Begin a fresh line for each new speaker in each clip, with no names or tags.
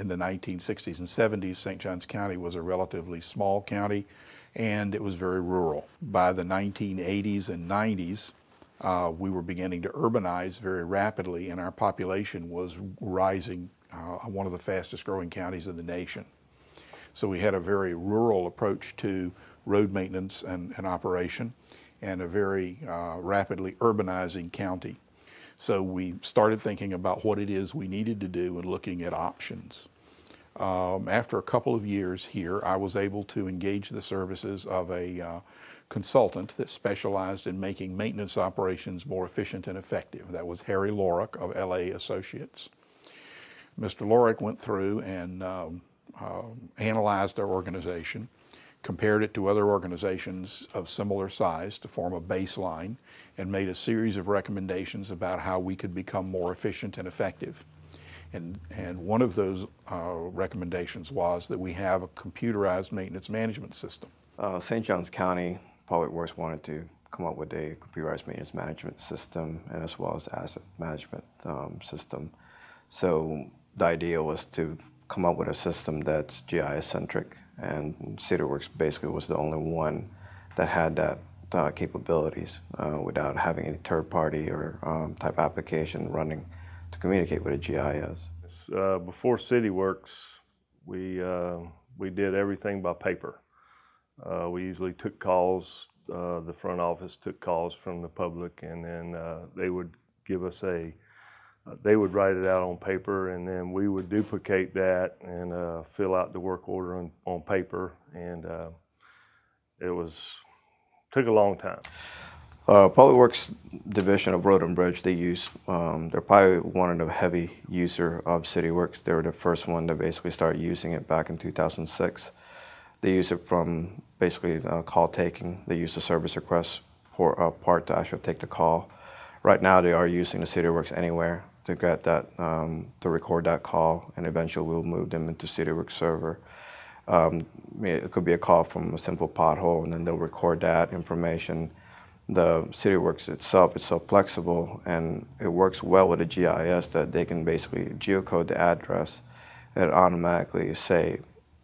in the 1960s and 70s, St. Johns County was a relatively small county, and it was very rural. By the 1980s and 90s, we were beginning to urbanize very rapidly, and our population was rising, one of the fastest growing counties in the nation. So we had a very rural approach to road maintenance and operation, and a very rapidly urbanizing county. So we started thinking about what it is we needed to do and looking at options. After a couple of years here, I was able to engage the services of a consultant that specialized in making maintenance operations more efficient and effective. That was Harry Lorick of LA Associates. Mr. Lorick went through and analyzed our organization, compared it to other organizations of similar size to form a baseline, and made a series of recommendations about how we could become more efficient and effective. And one of those recommendations was that we have a computerized maintenance management system.
St. Johns County Public Works wanted to come up with a computerized maintenance management system, and as well as asset management system. So the idea was to come up with a system that's GIS-centric, and CityWorks basically was the only one that had that capabilities without having any third-party or type application running to communicate with a GIS.
Before CityWorks, we did everything by paper. We usually took calls, the front office took calls from the public, and then they would give us they would write it out on paper, and then we would duplicate that and fill out the work order on paper, and took a long time.
Public Works Division of Road and Bridge, they're probably one of the heavy user of CityWorks. They were the first one to basically start using it back in 2006. They use it from basically call taking. They use the service request part to actually take the call. Right now they are using the CityWorks Anywhere to get that, to record that call, and eventually we'll move them into CityWorks server. It could be a call from a simple pothole, and then they'll record that information. The CityWorks itself is so flexible, and it works well with a GIS that they can basically geocode the address and automatically say,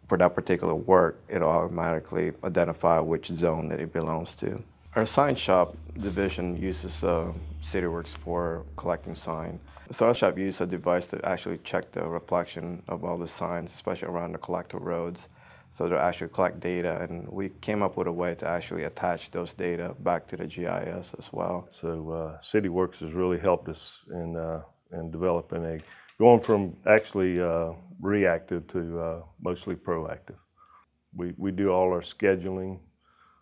for that particular work, it'll automatically identify which zone that it belongs to. Our sign shop division uses CityWorks for collecting sign. So our shop uses a device to actually check the reflection of all the signs, especially around the collector roads. So they'll actually collect data, and we came up with a way to actually attach those data back to the GIS as well.
So CityWorks has really helped us in developing going from actually reactive to mostly proactive. We do all our scheduling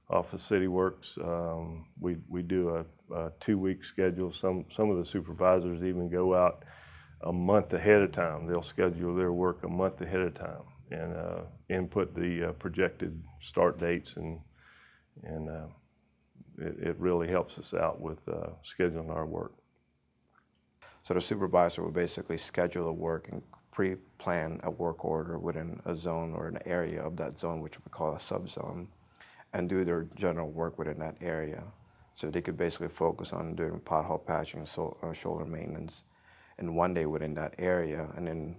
off of CityWorks. We do a 2-week schedule. Some of the supervisors even go out a month ahead of time. They'll schedule their work a month ahead of time and input the projected start dates, and it really helps us out with scheduling our work.
So the supervisor will basically schedule the work and pre-plan a work order within a zone or an area of that zone, which we call a subzone, and do their general work within that area. So they could basically focus on doing pothole patching, shoulder maintenance in one day within that area, and then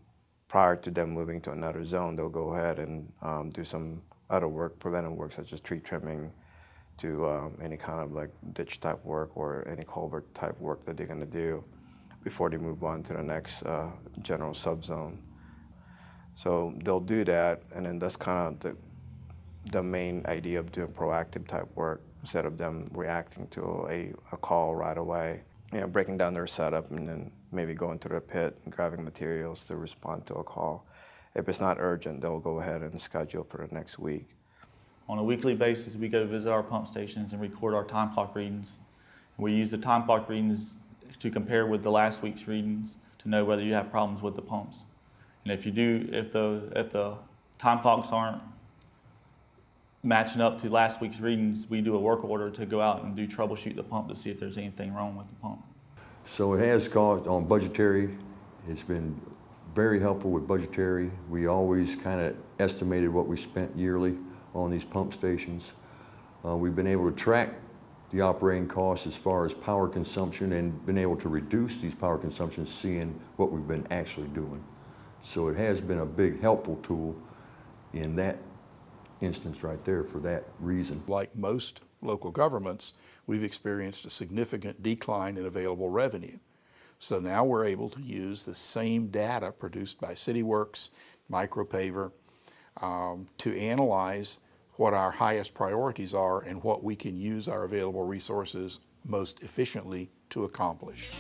prior to them moving to another zone, they'll go ahead and do some other work, preventive work, such as tree trimming, to any kind of like ditch type work or any culvert type work that they're gonna do before they move on to the next general subzone. So they'll do that, and then that's kind of the main idea of doing proactive type work instead of them reacting to a call right away. Breaking down their setup and then maybe going to the pit and grabbing materials to respond to a call. If it's not urgent, they'll go ahead and schedule for the next week.
On a weekly basis, we go visit our pump stations and record our time clock readings. We use the time clock readings to compare with the last week's readings to know whether you have problems with the pumps. And if the time clocks aren't matching up to last week's readings, we do a work order to go out and troubleshoot the pump to see if there's anything wrong with the pump.
So it has gone on budgetary. It's been very helpful with budgetary. We always kind of estimated what we spent yearly on these pump stations. We've been able to track the operating costs as far as power consumption, and been able to reduce these power consumptions, seeing what we've been actually doing. So it has been a big helpful tool in that instance right there for that reason.
Like most local governments, we've experienced a significant decline in available revenue. So now we're able to use the same data produced by CityWorks, Micropaver, to analyze what our highest priorities are and what we can use our available resources most efficiently to accomplish.